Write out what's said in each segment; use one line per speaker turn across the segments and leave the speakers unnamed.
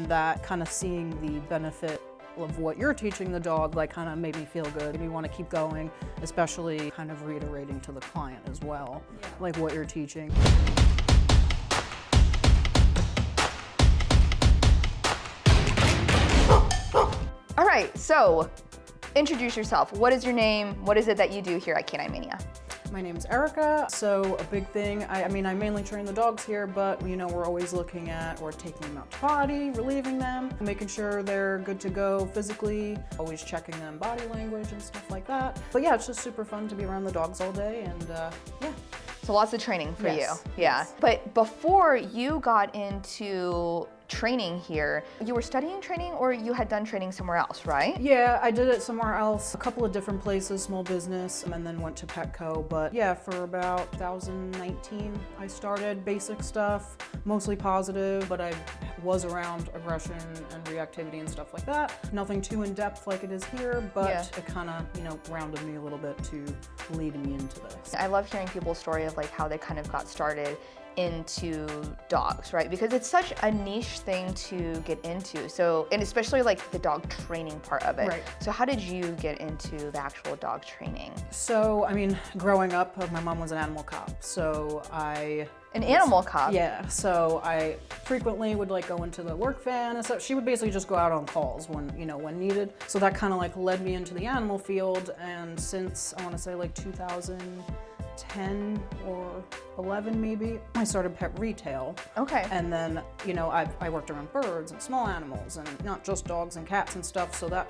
That kind of seeing the benefit of what you're teaching the dog like kind of made me feel good. We want to keep going, especially kind of reiterating to the client as well, like what you're teaching.
All right, so introduce yourself. What is your name? What is it that you do here at Canine Mania?
My name's Erika. So a big thing, I mean, I mainly train the dogs here, but we're always looking at, or taking them out to potty, relieving them, making sure they're good to go physically, always checking them body language and stuff like that. But yeah, it's just super fun to be around the dogs all day, and yeah.
So lots of training for you. Yeah.
Yes.
But before you got into training here, you were studying training or you had done training somewhere else, right?
Yeah, I did it somewhere else, a couple of different places, small business, and then went to Petco. But yeah, for about 2019, I started basic stuff, mostly positive, but I was around aggression and reactivity and stuff like that. Nothing too in-depth like it is here, but it kind of, grounded me a little bit to lead me into this.
I love hearing people's story of like how they kind of got started into dogs, right? Because it's such a niche thing to get into. So, and especially like the dog training part of it.
Right.
So how did you get into the actual dog training?
So, I mean, growing up, my mom was an animal cop, so
An animal cop?
Yeah, so I frequently would like go into the work van and stuff. She would basically just go out on calls when, when needed. So that kind of like led me into the animal field, and since I want to say like 2010 or 11 maybe, I started pet retail.
Okay.
And then, I worked around birds and small animals and not just dogs and cats and stuff. So that,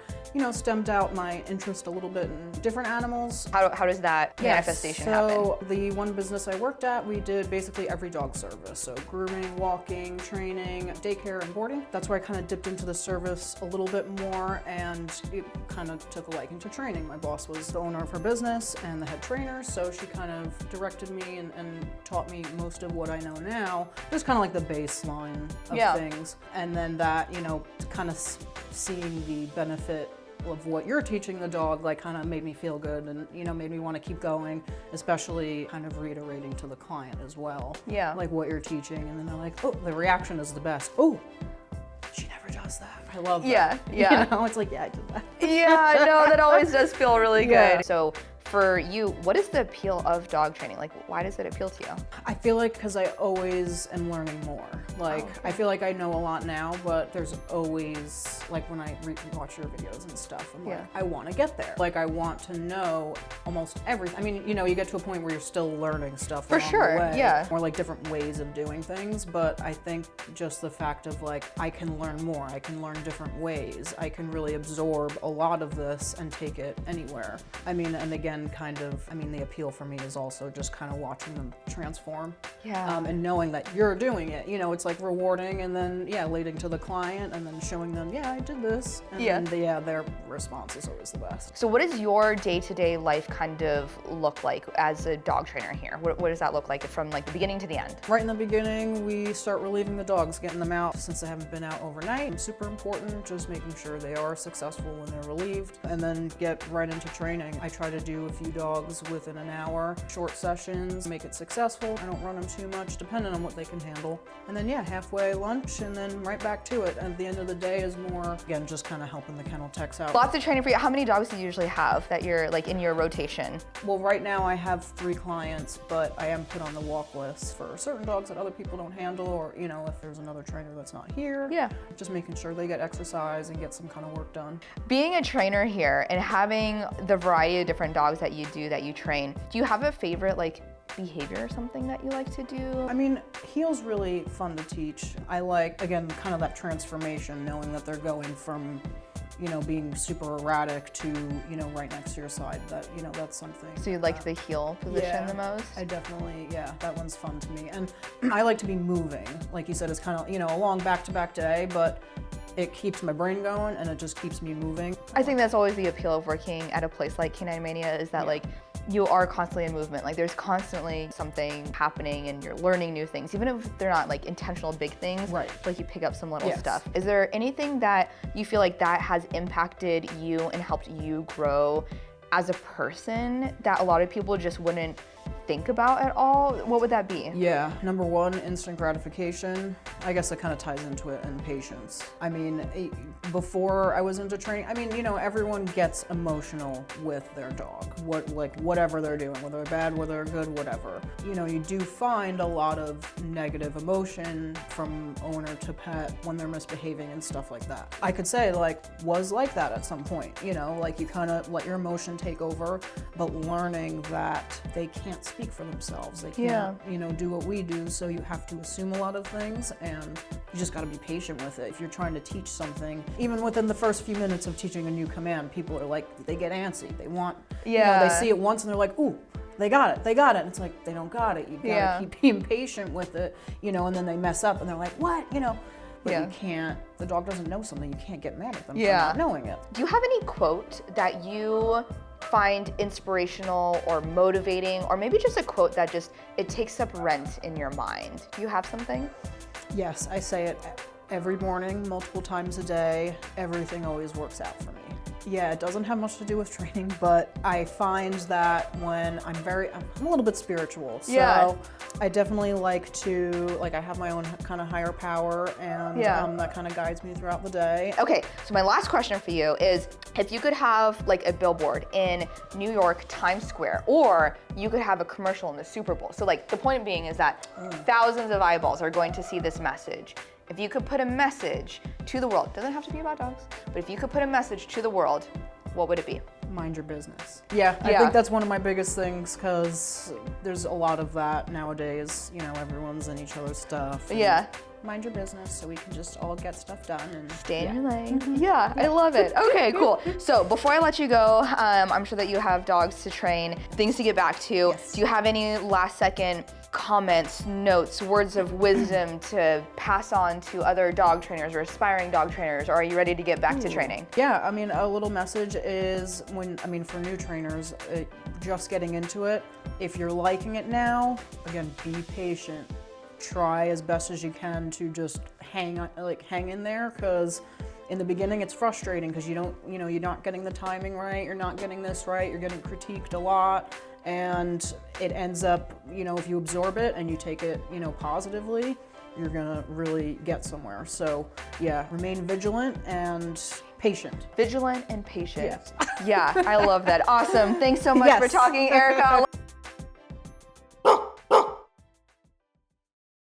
stemmed out my interest a little bit in different animals.
How does that manifestation happen?
So the one business I worked at, we did basically every dog service. So grooming, walking, training, daycare, and boarding. That's where I kind of dipped into the service a little bit more, and it kind of took a liking to training. My boss was the owner of her business and the head trainer, so she kind of directed me and taught me most of what I know now. Just kind of like the baseline of things. And then that, kind of seeing the benefit of what you're teaching the dog like kind of made me feel good, and made me want to keep going, especially kind of reiterating to the client as well.
Yeah.
Like what you're teaching, and then they're like, oh, the reaction is the best. Oh, she never does that. I love that.
Yeah.
It's like, yeah, I did that.
Yeah, no, that always does feel really good.
Yeah.
So for you, what is the appeal of dog training? Like, why does it appeal to you?
I feel like because I always am learning more. Like, I feel like I know a lot now, but there's always, like when I watch your videos and stuff, I'm like, I want to get there. Like, I want to know almost everything. I mean, you get to a point where you're still learning stuff
For
along
sure,
the way,
yeah.
or like different ways of doing things, but I think just the fact of like, I can learn more, I can learn different ways, I can really absorb a lot of this and take it anywhere. I mean, and again, the appeal for me is also just kind of watching them transform.
Yeah.
And knowing that you're doing it, it's like rewarding, and then, leading to the client, and then showing them, I did this. And then, their response is always the best.
So what does your day-to-day life kind of look like as a dog trainer here? What does that look like from like the beginning to the end?
Right in the beginning, we start relieving the dogs, getting them out since they haven't been out overnight. It's super important, just making sure they are successful when they're relieved, and then get right into training. I try to do a few dogs within an hour, short sessions, make it successful. I don't run them too much, depending on what they can handle. And then halfway lunch, and then right back to it. At the end of the day is more, again, just kind of helping the kennel techs out.
Lots of training for you. How many dogs do you usually have that you're like in your rotation?
Well, right now I have 3 clients, but I am put on the walk list for certain dogs that other people don't handle, or, if there's another trainer that's not here.
Yeah.
Just making sure they get exercise and get some kind of work done.
Being a trainer here and having the variety of different dogs that you train, do you have a favorite like behavior or something that you like to do?
I mean, heel's really fun to teach. I like, again, kind of that transformation, knowing that they're going from, being super erratic to, right next to your side. That, that's something.
So you like the heel position the most?
I definitely, that one's fun to me. And I like to be moving. Like you said, it's kind of, a long back-to-back day, but it keeps my brain going, and it just keeps me moving.
I think that's always the appeal of working at a place like Canine Mania, is that like you are constantly in movement. Like there's constantly something happening and you're learning new things, even if they're not like intentional big things.
Right.
Like you pick up some little stuff. Is there anything that you feel like that has impacted you and helped you grow as a person that a lot of people just wouldn't think about at all, what would that be?
Yeah, number one, instant gratification. I guess it kind of ties into it, and patience. I mean, before I was into training, I mean, you know, everyone gets emotional with their dog, whatever they're doing, whether they're bad, whether they're good, whatever. You know, you do find a lot of negative emotion from owner to pet when they're misbehaving and stuff like that. I could say, like, was like that at some point, you know, like you kind of let your emotion take over, but learning that they can't speak for themselves. They can't, you know, do what we do, so you have to assume a lot of things, and you just got to be patient with it. If you're trying to teach something, even within the first few minutes of teaching a new command, people are like, they get antsy. They want, you know, they see it once and they're like, ooh, they got it. And it's like, they don't got it. You gotta keep being patient with it, you know, and then they mess up and they're like, what, you know? But you can't, the dog doesn't know something, you can't get mad at them for not knowing it.
Do you have any quote that you find inspirational or motivating, or maybe just a quote that just, it takes up rent in your mind? Do you have something?
Yes, I say it every morning, multiple times a day. Everything always works out for me. Yeah, it doesn't have much to do with training, but I find that when I'm a little bit spiritual. So I definitely like to, like, I have my own kind of higher power, and that kind of guides me throughout the day.
Okay, so my last question for you is, if you could have like a billboard in New York Times Square, or you could have a commercial in the Super Bowl. So like the point being is that thousands of eyeballs are going to see this message. If you could put a message to the world, doesn't have to be about dogs, but if you could put a message to the world, what would it be?
Mind your business. Yeah, I think that's one of my biggest things, because there's a lot of that nowadays. You know, everyone's in each other's stuff. Mind your business so we can just all get stuff done and
stay in your lane. I love it. Okay, cool. So before I let you go, I'm sure that you have dogs to train, things to get back to. Do you have any last second comments, notes, words of wisdom to pass on to other dog trainers or aspiring dog trainers, or are you ready to get back to training?
Yeah, I mean, a little message is for new trainers, just getting into it, if you're liking it now, again, be patient. Try as best as you can to just hang in there, because in the beginning it's frustrating because you're not getting the timing right, you're not getting this right, you're getting critiqued a lot, and it ends up, you know, if you absorb it and you take it, you know, positively, you're gonna really get somewhere. So yeah, remain vigilant and patient.
Vigilant and patient. Yeah, I love that. Awesome. Thanks so much for talking, Erika.